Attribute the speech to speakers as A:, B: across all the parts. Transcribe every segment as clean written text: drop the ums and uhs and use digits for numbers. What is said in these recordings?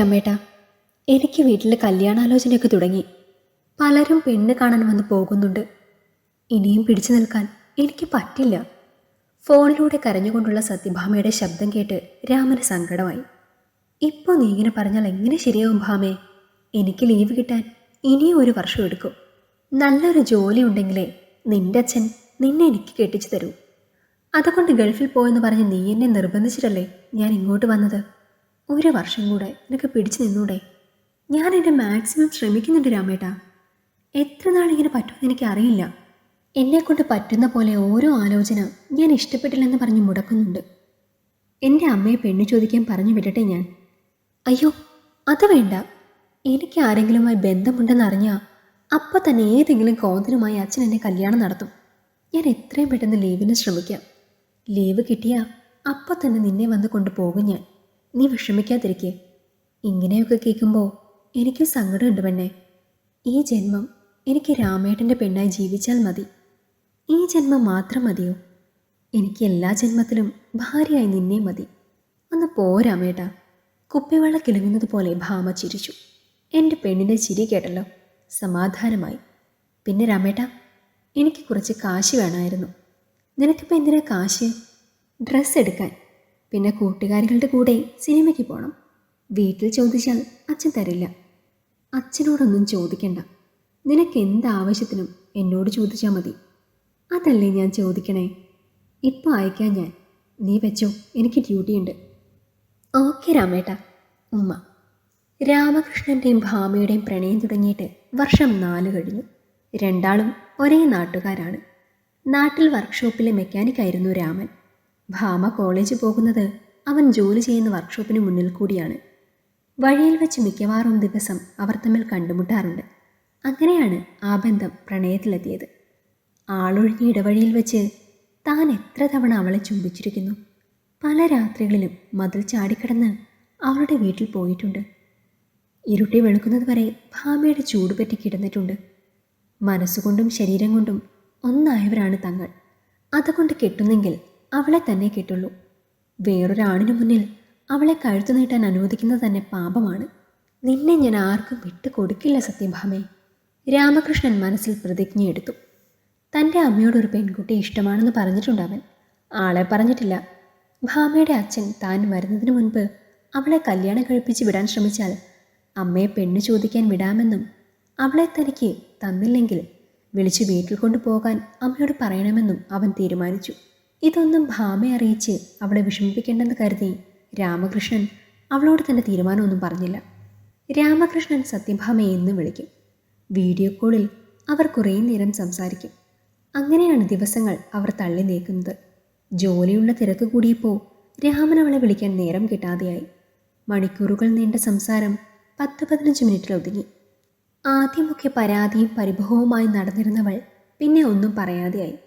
A: അമ്മേട്ടാ, എനിക്ക് വീട്ടിൽ കല്യാണാലോചനയൊക്കെ തുടങ്ങി. പലരും പെണ്ണ് കാണാൻ വന്ന് പോകുന്നുണ്ട്. ഇനിയും പിടിച്ചു നിൽക്കാൻ എനിക്ക് പറ്റില്ല. ഫോണിലൂടെ കരഞ്ഞുകൊണ്ടുള്ള സത്യഭാമയുടെ ശബ്ദം കേട്ട് രാമന് സങ്കടമായി. ഇപ്പോൾ നീ ഇങ്ങനെ പറഞ്ഞാൽ എങ്ങനെ ശരിയാവും ഭാമേ? എനിക്ക് ലീവ് കിട്ടാൻ ഇനിയും 1 വർഷം എടുക്കും. നല്ലൊരു ജോലി ഉണ്ടെങ്കിലേ നിന്റെ അച്ഛൻ നിന്നെ എനിക്ക് കെട്ടിച്ചു തരൂ. അതുകൊണ്ട് ഗൾഫിൽ പോയെന്ന് പറഞ്ഞ് നീ എന്നെ നിർബന്ധിച്ചിട്ടല്ലേ ഞാൻ ഇങ്ങോട്ട് വന്നത്. 1 വർഷം കൂടെ നിനക്ക് പിടിച്ചു നിന്നൂടെ? ഞാൻ എൻ്റെ മാക്സിമം ശ്രമിക്കുന്നുണ്ട് രാമേട്ടാ. എത്ര നാളിങ്ങനെ പറ്റുമെന്ന് എനിക്കറിയില്ല. എന്നെക്കൊണ്ട് പറ്റുന്ന പോലെ ഓരോ ആലോചന ഞാൻ ഇഷ്ടപ്പെട്ടില്ലെന്ന് പറഞ്ഞ് മുടക്കുന്നുണ്ട്. എൻ്റെ അമ്മയെ പെണ്ണു ചോദിക്കാൻ പറഞ്ഞു വിടട്ടെ ഞാൻ? അയ്യോ, അത് വേണ്ട. എനിക്ക് ആരെങ്കിലുമായി ബന്ധമുണ്ടെന്നറിഞ്ഞാൽ അപ്പം തന്നെ ഏതെങ്കിലും കോന്തനുമായി അച്ഛൻ എന്നെ കല്യാണം നടത്തും. ഞാൻ എത്രയും പെട്ടെന്ന് ലീവിന് ശ്രമിക്കാം. ലീവ് കിട്ടിയാൽ അപ്പം തന്നെ നിന്നെ വന്ന് കൊണ്ടുപോകും ഞാൻ. നീ വിഷമിക്കാതിരിക്കേ. ഇങ്ങനെയൊക്കെ കേൾക്കുമ്പോൾ എനിക്ക് സങ്കടമുണ്ട് പെണ്ണെ. ഈ ജന്മം എനിക്ക് രാമേട്ടൻ്റെ പെണ്ണായി ജീവിച്ചാൽ മതി. ഈ ജന്മം മാത്രം മതിയോ? എനിക്ക് എല്ലാ ജന്മത്തിലും ഭാര്യയായി നിന്നെ മതി. ഒന്ന് പോ രാമേട്ടാ. കുപ്പിവെള്ളം കിളുങ്ങുന്നത് പോലെ ഭാമ ചിരിച്ചു. എൻ്റെ പെണ്ണിൻ്റെ ചിരി കേട്ടല്ലോ, സമാധാനമായി. പിന്നെ രാമേട്ടാ, എനിക്ക് കുറച്ച് കാശ് വേണമായിരുന്നു. നിനക്കിപ്പോൾ എന്തിനാ കാശ്? ഡ്രസ്സ് എടുക്കാൻ, പിന്നെ കൂട്ടുകാരികളുടെ കൂടെ സിനിമയ്ക്ക് പോകണം. വീട്ടിൽ ചോദിച്ചാൽ അച്ഛൻ തരില്ല. അച്ഛനോടൊന്നും ചോദിക്കണ്ട. നിനക്ക് എന്താവശ്യത്തിനും എന്നോട് ചോദിച്ചാൽ മതി. അതല്ലേ ഞാൻ ചോദിക്കണേ. ഇപ്പോൾ അയക്കാൻ ഞാൻ. നീ വെച്ചോ, എനിക്ക് ഡ്യൂട്ടിയുണ്ട്. ഓക്കെ രാമേട്ട. ഉമ്മ. രാമകൃഷ്ണൻ്റെയും ഭാമയുടെയും പ്രണയം തുടങ്ങിയിട്ട് വർഷം 4 കഴിഞ്ഞു. രണ്ടാളും ഒരേ നാട്ടുകാരാണ്. നാട്ടിൽ വർക്ക്ഷോപ്പിലെ മെക്കാനിക്കായിരുന്നു രാമൻ. ഭാമ കോളേജ് പോകുന്നത് അവൻ ജോലി ചെയ്യുന്ന വർക്ക്ഷോപ്പിന് മുന്നിൽ കൂടിയാണ്. വഴിയിൽ വെച്ച് മിക്കവാറും ദിവസം അവർ തമ്മിൽ കണ്ടുമുട്ടാറുണ്ട്. അങ്ങനെയാണ് ആ ബന്ധം പ്രണയത്തിലെത്തിയത്. ആളൊഴിഞ്ഞ ഇടവഴിയിൽ വെച്ച് താൻ എത്ര തവണ അവളെ ചുംബിച്ചിരിക്കുന്നു. പല രാത്രികളിലും മതിൽ ചാടിക്കടന്ന് അവളുടെ വീട്ടിൽ പോയിട്ടുണ്ട്. ഇരുട്ടി വെളുക്കുന്നത് വരെ ഭാമയുടെ ചൂടുപറ്റി കിടന്നിട്ടുണ്ട്. മനസ്സുകൊണ്ടും ശരീരം കൊണ്ടും ഒന്നായവരാണ് തങ്ങൾ. അതുകൊണ്ട് കെട്ടുന്നെങ്കിൽ അവളെ തന്നെ കെട്ടുള്ളൂ. വേറൊരാണിനു മുന്നിൽ അവളെ കഴുത്തു നീട്ടാൻ അനുവദിക്കുന്നത് തന്നെ പാപമാണ്. നിന്നെ ഞാൻ ആർക്കും വിട്ടു കൊടുക്കില്ല സത്യഭാമേ. രാമകൃഷ്ണൻ മനസ്സിൽ പ്രതിജ്ഞയെടുത്തു. തൻ്റെ അമ്മയോടൊരു പെൺകുട്ടി ഇഷ്ടമാണെന്ന് പറഞ്ഞിട്ടുണ്ടവൻ. ആളെ പറഞ്ഞിട്ടില്ല. ഭാമയുടെ അച്ഛൻ താൻ വരുന്നതിന് മുൻപ് അവളെ കല്യാണം കഴിപ്പിച്ച് വിടാൻ ശ്രമിച്ചാൽ അമ്മയെ പെണ്ണ് ചോദിക്കാൻ വിടാമെന്നും അവളെ തനിക്ക് തന്നില്ലെങ്കിൽ വിളിച്ച് വീട്ടിൽ കൊണ്ടുപോകാൻ അമ്മയോട് പറയണമെന്നും അവൻ തീരുമാനിച്ചു. ഇതൊന്നും ഭാമയെ അറിയിച്ച് അവളെ വിഷമിപ്പിക്കേണ്ടെന്ന് കരുതി രാമകൃഷ്ണൻ അവളോട് തൻ്റെ തീരുമാനമൊന്നും പറഞ്ഞില്ല. രാമകൃഷ്ണൻ സത്യഭാമയെ എന്നും വിളിക്കും. വീഡിയോ കോളിൽ അവർ കുറേ നേരം സംസാരിക്കും. അങ്ങനെയാണ് ദിവസങ്ങൾ അവർ തള്ളി നീക്കുന്നത്. ജോലിയുള്ള തിരക്ക് കൂടിയപ്പോൾ രാമൻ അവളെ വിളിക്കാൻ നേരം കിട്ടാതെയായി. മണിക്കൂറുകൾ നീണ്ട സംസാരം 10-15 മിനിറ്റിൽ ഒതുങ്ങി. ആദ്യമൊക്കെ പരാതിയും പരിഭവവുമായി നടന്നിരുന്നവൾ പിന്നെ ഒന്നും പറയാതെയായി.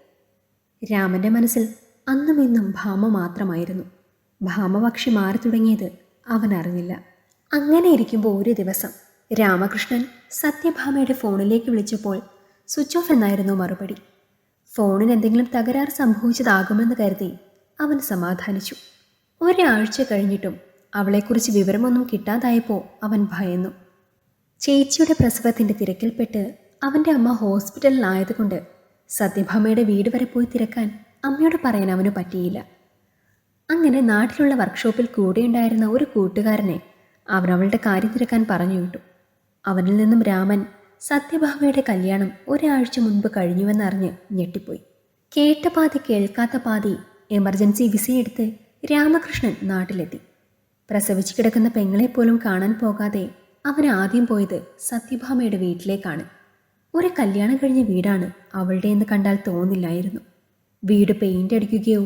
A: രാമൻ്റെ മനസ്സിൽ അന്നും ഇന്നും ഭാമ മാത്രമായിരുന്നു. ഭാമ പക്ഷി മാറി തുടങ്ങിയത് അവൻ അറിഞ്ഞില്ല. അങ്ങനെ ഇരിക്കുമ്പോൾ ഒരു ദിവസം രാമകൃഷ്ണൻ സത്യഭാമയുടെ ഫോണിലേക്ക് വിളിച്ചപ്പോൾ സ്വിച്ച് ഓഫ് എന്നായിരുന്നു മറുപടി. ഫോണിന് എന്തെങ്കിലും തകരാറ് സംഭവിച്ചതാകുമെന്ന് കരുതി അവൻ സമാധാനിച്ചു. ഒരാഴ്ച കഴിഞ്ഞിട്ടും അവളെക്കുറിച്ച് വിവരമൊന്നും കിട്ടാതായപ്പോൾ അവൻ ഭയന്നു. ചേച്ചിയുടെ പ്രസവത്തിൻ്റെ തിരക്കിൽപ്പെട്ട് അവൻ്റെ അമ്മ ഹോസ്പിറ്റലിലായതുകൊണ്ട് സത്യഭാമയുടെ വീട് വരെ പോയി തിരക്കാൻ അമ്മയോട് പറയാൻ അവന് പറ്റിയില്ല. അങ്ങനെ നാട്ടിലുള്ള വർക്ക്ഷോപ്പിൽ കൂടെയുണ്ടായിരുന്ന ഒരു കൂട്ടുകാരനെ അവൻ അവളുടെ കാര്യം തിരക്കാൻ പറഞ്ഞു വിട്ടു. അവനിൽ നിന്നും രാമൻ സത്യഭാമയുടെ കല്യാണം ഒരാഴ്ച മുൻപ് കഴിഞ്ഞുവെന്നറിഞ്ഞ് ഞെട്ടിപ്പോയി. കേട്ട പാതി കേൾക്കാത്ത പാതി എമർജൻസി വിസയെടുത്ത് രാമകൃഷ്ണൻ നാട്ടിലെത്തി. പ്രസവിച്ച് കിടക്കുന്ന പെങ്ങളെപ്പോലും കാണാൻ പോകാതെ അവൻ ആദ്യം പോയത് സത്യഭാമയുടെ വീട്ടിലേക്കാണ്. ഒരു കല്യാണം കഴിഞ്ഞ വീടാണ് അവളുടെ എന്ന് കണ്ടാൽ തോന്നില്ലായിരുന്നു. വീട് പെയിൻ്റ് അടിക്കുകയോ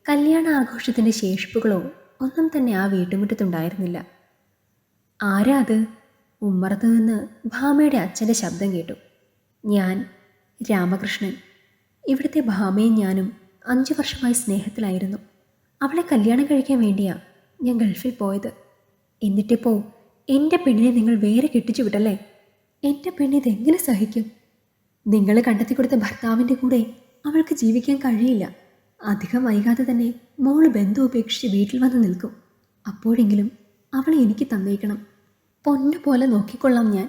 A: കല്യാണ ആഘോഷത്തിൻ്റെ ശേഷിപ്പുകളോ ഒന്നും തന്നെ ആ വീട്ടുമുറ്റത്തുണ്ടായിരുന്നില്ല. ആരാ അത്? ഉമ്മറത്ത് നിന്ന് ഭാമയുടെ അച്ഛൻ്റെ ശബ്ദം കേട്ടു. ഞാൻ രാമകൃഷ്ണൻ. ഇവിടുത്തെ ഭാമയും ഞാനും 5 വർഷമായി സ്നേഹത്തിലായിരുന്നു. അവളെ കല്യാണം കഴിക്കാൻ വേണ്ടിയാ ഞാൻ ഗൾഫിൽ പോയത്. എന്നിട്ടിപ്പോൾ എൻ്റെ പെണ്ണിനെ നിങ്ങൾ വേറെ കെട്ടിച്ചു വിട്ടല്ലേ? എൻ്റെ പെണ്ണിതെങ്ങനെ സഹിക്കും? നിങ്ങൾ കണ്ടെത്തി കൊടുത്ത ഭർത്താവിൻ്റെ കൂടെ അവൾക്ക് ജീവിക്കാൻ കഴിയില്ല. അധികം വൈകാതെ തന്നെ മോള് ബന്ധം ഉപേക്ഷിച്ച് വീട്ടിൽ വന്ന് നിൽക്കും. അപ്പോഴെങ്കിലും അവളെ എനിക്ക് തന്നേക്കണം. പൊന്നുപോലെ നോക്കിക്കൊള്ളാം ഞാൻ.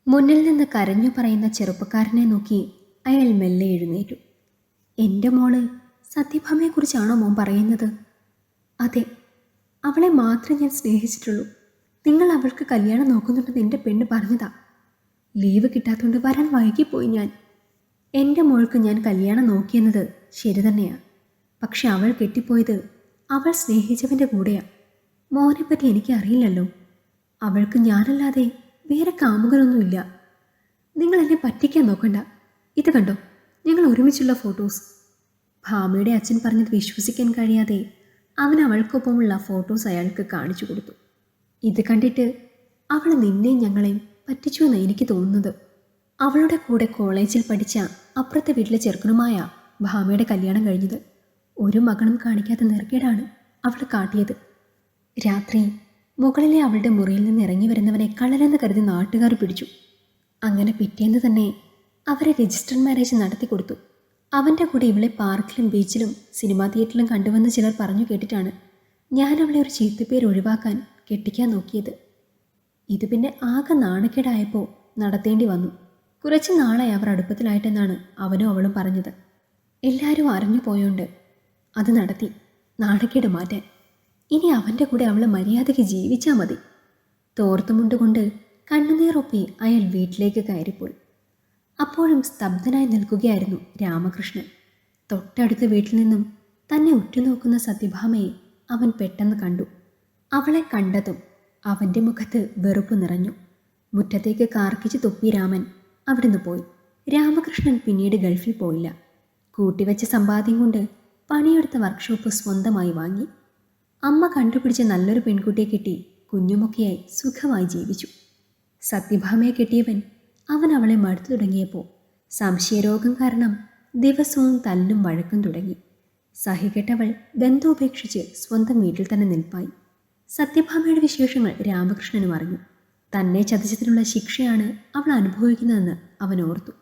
A: മുന്നിൽ നിന്ന് കരഞ്ഞു പറയുന്ന ചെറുപ്പക്കാരനെ നോക്കി അയാൾ മെല്ലെ എഴുന്നേറ്റു. എൻ്റെ മോള് സത്യഭാമയെക്കുറിച്ചാണോ മോൻ പറയുന്നത്? അതെ, അവളെ മാത്രമേ ഞാൻ സ്നേഹിച്ചിട്ടുള്ളൂ. നിങ്ങൾ അവൾക്ക് കല്യാണം നോക്കുന്നുണ്ടെന്ന് എൻ്റെ പെണ്ണ് പറഞ്ഞതാ. ലീവ് കിട്ടാത്തതുകൊണ്ട് വരാൻ വൈകിപ്പോയി ഞാൻ. എൻ്റെ മോൾക്ക് ഞാൻ കല്യാണം നോക്കിയെന്നത് ശരി തന്നെയാണ്. പക്ഷെ അവൾ കെട്ടിപ്പോയത് അവൾ സ്നേഹിച്ചവൻ്റെ കൂടെയാണ്. മോനെപ്പറ്റി എനിക്ക് അറിയില്ലല്ലോ. അവൾക്ക് ഞാനല്ലാതെ വേറെ കാമുകനൊന്നുമില്ല. നിങ്ങൾ എന്നെ പറ്റിക്കാൻ നോക്കണ്ട. ഇത് കണ്ടോ, ഞങ്ങൾ ഒരുമിച്ചുള്ള ഫോട്ടോസ്. ഭാമയുടെ അച്ഛൻ പറഞ്ഞത് വിശ്വസിക്കാൻ കഴിയാതെ അവൻ അവൾക്കൊപ്പമുള്ള ഫോട്ടോസ് അയാൾക്ക് കാണിച്ചു കൊടുത്തു. ഇത് കണ്ടിട്ട് അവൾ നിന്നെയും ഞങ്ങളെയും പറ്റിച്ചു എന്നാണ് എനിക്ക് തോന്നുന്നത്. അവളുടെ കൂടെ കോളേജിൽ പഠിച്ച അപ്പുറത്തെ വീട്ടിലെ ചെറുക്കനുമായ ഭാമയുടെ കല്യാണം കഴിഞ്ഞത്. ഒരു മകനും കാണിക്കാത്ത നെറുകേടാണ് അവൾ കാട്ടിയത്. രാത്രി മുകളിലെ അവളുടെ മുറിയിൽ നിന്ന് ഇറങ്ങി വരുന്നവനെ കള്ളനെന്ന് കരുതി നാട്ടുകാർ പിടിച്ചു. അങ്ങനെ പിറ്റേന്ന് തന്നെ അവരെ രജിസ്റ്റർ മാരേജ് നടത്തി കൊടുത്തു. അവൻ്റെ കൂടെ ഇവളെ പാർക്കിലും ബീച്ചിലും സിനിമാ തിയേറ്ററിലും കണ്ടുവന്ന് ചിലർ പറഞ്ഞു കേട്ടിട്ടാണ് ഞാൻ അവളെ ഒരു ചീത്തപ്പേര് ഒഴിവാക്കാൻ കെട്ടിക്കാൻ നോക്കിയത്. ഇത് പിന്നെ ആകെ നാണക്കേടായപ്പോൾ നടത്തേണ്ടി വന്നു. കുറച്ച് നാളായി അവർ അടുപ്പത്തിലായിട്ടെന്നാണ് അവനും അവളും പറഞ്ഞത്. എല്ലാവരും അറിഞ്ഞു പോയോണ്ട് അത് നടത്തി, നാണക്കേട് മാറ്റാൻ. ഇനി അവൻ്റെ കൂടെ അവൾ മര്യാദയ്ക്ക് ജീവിച്ചാൽ മതി. തോർത്തുമുണ്ടുകൊണ്ട് കണ്ണുനീറൊപ്പി അയാൾ വീട്ടിലേക്ക് കയറിപ്പോയി. അപ്പോഴും സ്തബ്ധനായി നിൽക്കുകയായിരുന്നു രാമകൃഷ്ണൻ. തൊട്ടടുത്ത വീട്ടിൽ നിന്നും തന്നെ ഉറ്റുനോക്കുന്ന സത്യഭാമയെ അവൻ പെട്ടെന്ന് കണ്ടു. അവളെ കണ്ടതും അവൻ്റെ മുഖത്ത് വെറുപ്പ് നിറഞ്ഞു. മുറ്റത്തേക്ക് കാർക്കിച്ച് തുപ്പി രാമൻ അവിടുന്ന് പോയി. രാമകൃഷ്ണൻ പിന്നീട് ഗൾഫിൽ പോയില്ല. കൂട്ടിവെച്ച സമ്പാദ്യം കൊണ്ട് പണിയെടുത്ത വർക്ക്ഷോപ്പ് സ്വന്തമായി വാങ്ങി. അമ്മ കണ്ടുപിടിച്ച നല്ലൊരു പെൺകുട്ടിയെ കിട്ടി കുഞ്ഞുമൊക്കെയായി സുഖമായി ജീവിച്ചു. സത്യഭാമയെ കെട്ടിയവൻ അവൻ അവളെ മടുത്തു തുടങ്ങിയപ്പോൾ സംശയരോഗം കാരണം ദിവസവും തല്ലും വഴക്കും തുടങ്ങി. സഹികെട്ടവൾ ബന്ധുപേക്ഷിച്ച് സ്വന്തം വീട്ടിൽ തന്നെ നിൽപ്പായി. സത്യഭാമയുടെ വിശേഷങ്ങൾ രാമകൃഷ്ണനും അറിഞ്ഞു. തന്നെ ചതിച്ചതിനുള്ള ശിക്ഷയാണ് അവൾ അനുഭവിക്കുന്നതെന്ന് അവൻ ഓർത്തു.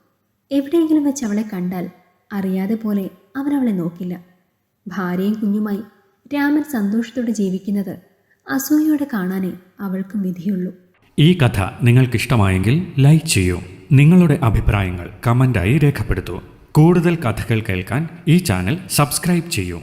A: എവിടെയെങ്കിലും വെച്ച് അവളെ കണ്ടാൽ അറിയാതെ പോലെ അവൻ അവളെ നോക്കില്ല. ഭാര്യയും കുഞ്ഞുമായി രാമൻ സന്തോഷത്തോടെ ജീവിക്കുന്നത് അസൂയയോടെ കാണാനേ അവൾക്കും വിധിയുള്ളൂ.
B: ഈ കഥ നിങ്ങൾക്കിഷ്ടമായെങ്കിൽ ലൈക്ക് ചെയ്യൂ. നിങ്ങളുടെ അഭിപ്രായങ്ങൾ കമൻ്റായി രേഖപ്പെടുത്തൂ. കൂടുതൽ കഥകൾ കേൾക്കാൻ ഈ ചാനൽ സബ്സ്ക്രൈബ് ചെയ്യൂ.